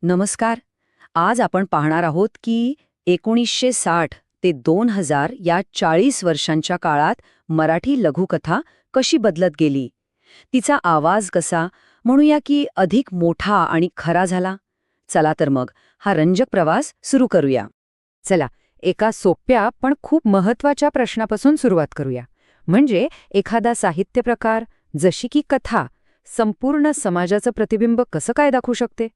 नमस्कार. आज आपण पाहणार आहोत की 1960 ते 2000 या 40 वर्षांच्या काळात मराठी लघुकथा कशी बदलत गेली. तिचा आवाज कसा, म्हणूया की अधिक मोठा आणि खरा झाला. चला तर मग हा रंजक प्रवास सुरू करूया. चला, एका सोप्या पण खूप महत्वाच्या प्रश्नापासून सुरुवात करूया. म्हणजे एखादा साहित्य प्रकार, जशी की कथा, संपूर्ण समाजाचं प्रतिबिंब कसं काय दाखवू शकते?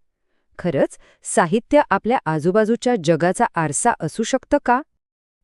खरंच साहित्य आपल्या आजूबाजूच्या जगाचा आरसा असू शकतं का?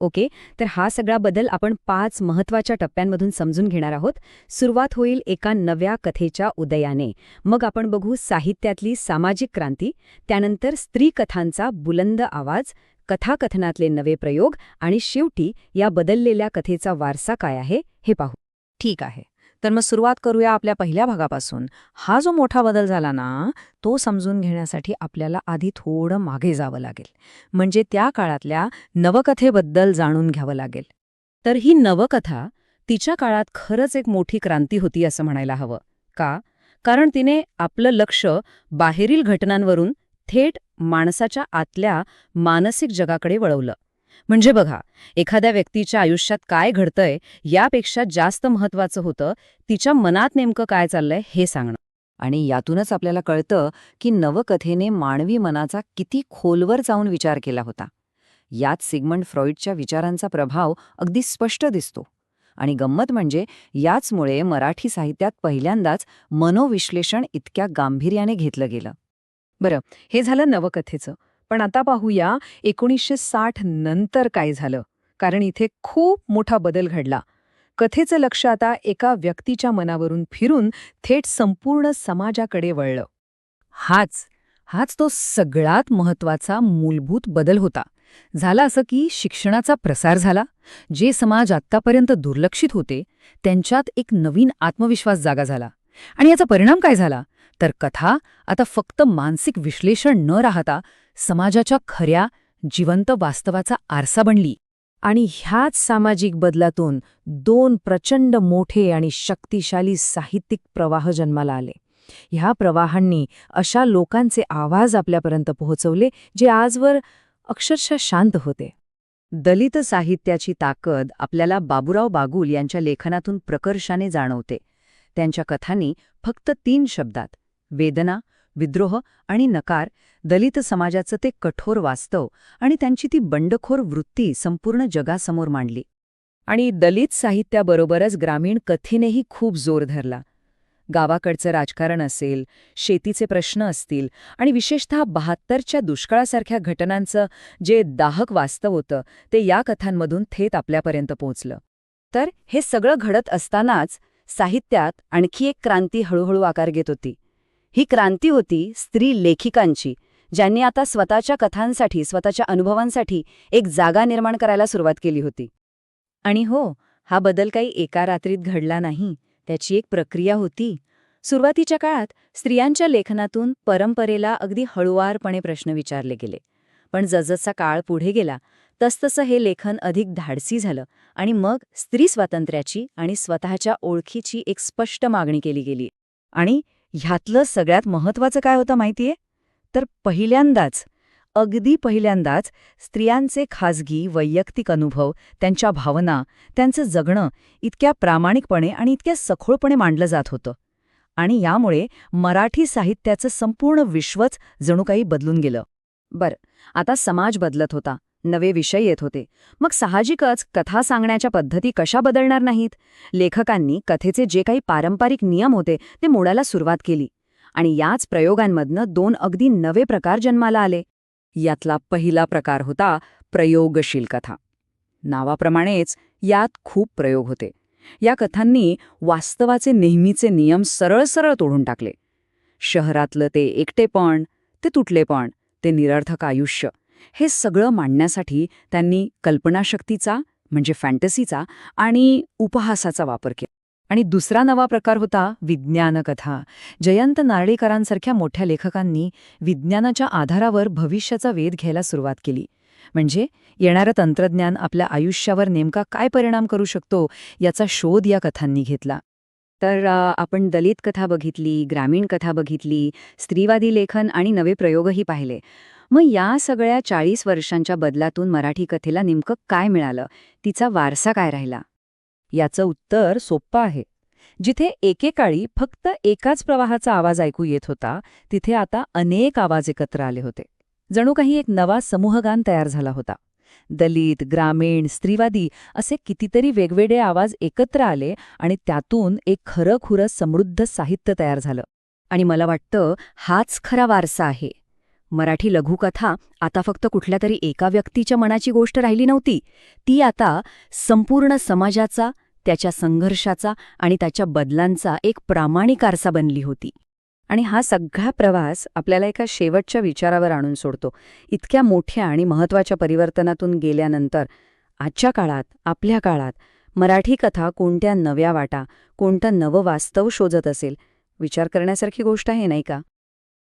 ओके, तर हा सगळा बदल आपण 5 महत्वाच्या टप्प्यांमधून समजून घेणार आहोत. सुरुवात होईल एका नव्या कथेच्या उदयाने. मग आपण बघू साहित्यातली सामाजिक क्रांती, त्यानंतर स्त्री कथांचा बुलंद आवाज, कथाकथनातले नवे प्रयोग आणि शेवटी या बदललेल्या कथेचा वारसा काय आहे हे पाहू. ठीक आहे. तर मग सुरुवात करूया आपल्या पहिल्या भागापासून. हा जो मोठा बदल झाला ना, तो समजून घेण्यासाठी आपल्याला आधी थोडं मागे जावं लागेल. म्हणजे त्या काळातल्या नवकथेबद्दल जाणून घ्यावं लागेल. तर ही नवकथा तिच्या काळात खरंच एक मोठी क्रांती होती असं म्हणायला हवं. का? कारण तिने आपलं लक्ष बाहेरील घटनांवरून थेट माणसाच्या आतल्या मानसिक जगाकडे वळवलं. म्हणजे बघा, एखाद्या व्यक्तीच्या आयुष्यात काय घडतंय यापेक्षा जास्त महत्वाचं होतं तिच्या मनात नेमकं काय चाललंय हे सांगणं. आणि यातूनच आपल्याला कळतं की नवकथेने मानवी मनाचा किती खोलवर जाऊन विचार केला होता. यात सिग्मंड फ्रॉइडच्या विचारांचा प्रभाव अगदी स्पष्ट दिसतो. आणि गंमत म्हणजे याचमुळे मराठी साहित्यात पहिल्यांदाच मनोविश्लेषण इतक्या गांभीर्याने घेतलं गेलं. बरं, हे झालं नवकथेचं. पण आता पाहूया 1960 नंतर काय झालं, कारण इथे खूप मोठा बदल घडला. कथेचं लक्ष आता एका व्यक्तीच्या मनावरून फिरून थेट संपूर्ण समाजाकडे वळलं. हाच तो सगळ्यात महत्वाचा मूलभूत बदल होता. झालं असं की शिक्षणाचा प्रसार झाला. जे समाज आत्तापर्यंत दुर्लक्षित होते त्यांच्यात एक नवीन आत्मविश्वास जागा झाला. आणि याचा परिणाम काय झाला तर कथा आता फक्त मानसिक विश्लेषण न राहता समाजाच्या खऱ्या जिवंत वास्तवाचा आरसा बनली. आणि ह्याच सामाजिक बदलातून 2 प्रचंड मोठे आणि शक्तिशाली साहित्यिक प्रवाह जन्माला आले. ह्या प्रवाहांनी अशा लोकांचे आवाज आपल्यापर्यंत पोहोचवले जे आजवर अक्षरशः शांत होते. दलित साहित्याची ताकद आपल्याला बाबूराव बागुल यांच्या लेखनातून प्रकर्षाने जाणवते. त्यांच्या कथांनी फक्त 3 शब्दात वेदना, विद्रोह आणि नकार दलित समाजाचं ते कठोर वास्तव आणि त्यांची ती बंडखोर वृत्ती संपूर्ण जगासमोर मांडली. आणि दलित साहित्याबरोबरच ग्रामीण कथेनेही खूप जोर धरला. गावाकडचं राजकारण असेल, शेतीचे प्रश्न असतील आणि विशेषतः 72च्या दुष्काळासारख्या घटनांचं जे दाहक वास्तव होतं ते या कथांमधून थेट आपल्यापर्यंत पोहोचलं. तर हे सगळं घडत असतानाच साहित्यात आणखी एक क्रांती हळूहळू आकार घेत होती. ही क्रांती होती स्त्री लेखिकांची, ज्यांनी आता स्वतःच्या कथांसाठी, स्वतःच्या अनुभवांसाठी एक जागा निर्माण करायला सुरुवात केली होती. आणि हो, हा बदल काही एका रात्रीत घडला नाही. त्याची एक प्रक्रिया होती. सुरुवातीच्या काळात स्त्रियांच्या लेखनातून परंपरेला अगदी हळुवारपणे प्रश्न विचारले गेले. पण जसजसा काळ पुढे गेला तसतसं हे लेखन अधिक धाडसी झालं आणि मग स्त्री स्वातंत्र्याची आणि स्वतःच्या ओळखीची एक स्पष्ट मागणी केली गेली. आणि ह्यातलं सगळ्यात महत्वाचं काय होतं माहितीये? तर अगदी पहिल्यांदाच स्त्रियांचे खाजगी वैयक्तिक अनुभव, त्यांच्या भावना, त्यांचं जगणं इतक्या प्रामाणिकपणे आणि इतक्या सखोलपणे मांडलं जात होतं. आणि यामुळे मराठी साहित्याचं संपूर्ण विश्वच जणू काही बदलून गेलं. बरं, आता समाज बदलत होता, नवे विषय येत होते. मग साहजिकच कथा सांगण्याच्या पद्धती कशा बदलणार नाहीत? लेखकांनी कथेचे जे काही पारंपरिक नियम होते ते मोडायला सुरुवात केली. आणि याच प्रयोगांमधनं 2 अगदी नवे प्रकार जन्माला आले. यातला पहिला प्रकार होता प्रयोगशील कथा. नावाप्रमाणेच यात खूप प्रयोग होते. या कथांनी वास्तवाचे नेहमीचे नियम सरळ सरळ तोडून टाकले. शहरातलं ते एकटेपण, ते तुटलेपण, ते निरर्थक आयुष्य, हे सगळं मांडण्यासाठी त्यांनी कल्पनाशक्तीचा म्हणजे फॅन्टसीचा आणि उपहासाचा वापर केला. आणि दुसरा नवा प्रकार होता विज्ञानकथा. जयंत नारळीकरांसारख्या मोठ्या लेखकांनी विज्ञानाच्या आधारावर भविष्याचा वेध घ्यायला सुरुवात केली. म्हणजे येणारं तंत्रज्ञान आपल्या आयुष्यावर नेमका काय परिणाम करू शकतो याचा शोध या कथांनी घेतला. तर आपण दलित कथा बघितली, ग्रामीण कथा बघितली, स्त्रीवादी लेखन आणि नवे प्रयोगही पाहिले. मग या सगळ्या 40 वर्षांच्या बदलातून मराठी कथेला नेमकं काय मिळालं? तिचा वारसा काय राहिला? याचं उत्तर सोप्पं आहे. जिथे एकेकाळी फक्त एकाच प्रवाहाचा आवाज ऐकू येत होता, तिथे आता अनेक आवाज एकत्र आले होते. जणू काही एक नवा समूहगान तयार झाला होता. दलित, ग्रामीण, स्त्रीवादी असे कितीतरी वेगवेगळे आवाज एकत्र आले आणि त्यातून एक खरंखुरं समृद्ध साहित्य तयार झालं. आणि मला वाटतं हाच खरा वारसा आहे. मराठी लघुकथा आता फक्त कुठल्या तरी एका व्यक्तीच्या मनाची गोष्ट राहिली नव्हती. ती आता संपूर्ण समाजाचा, त्याच्या संघर्षाचा आणि त्याच्या बदलांचा एक प्रामाणिक आरसा बनली होती. आणि हा सगळा प्रवास आपल्याला एका शेवटच्या विचारावर आणून सोडतो. इतक्या मोठ्या आणि महत्त्वाच्या परिवर्तनातून गेल्यानंतर आजच्या काळात, आपल्या काळात मराठी कथा कोणत्या नव्या वाटा, कोणतं नवं वास्तव शोधत असेल, विचार करण्यासारखी गोष्ट आहे, नाही का?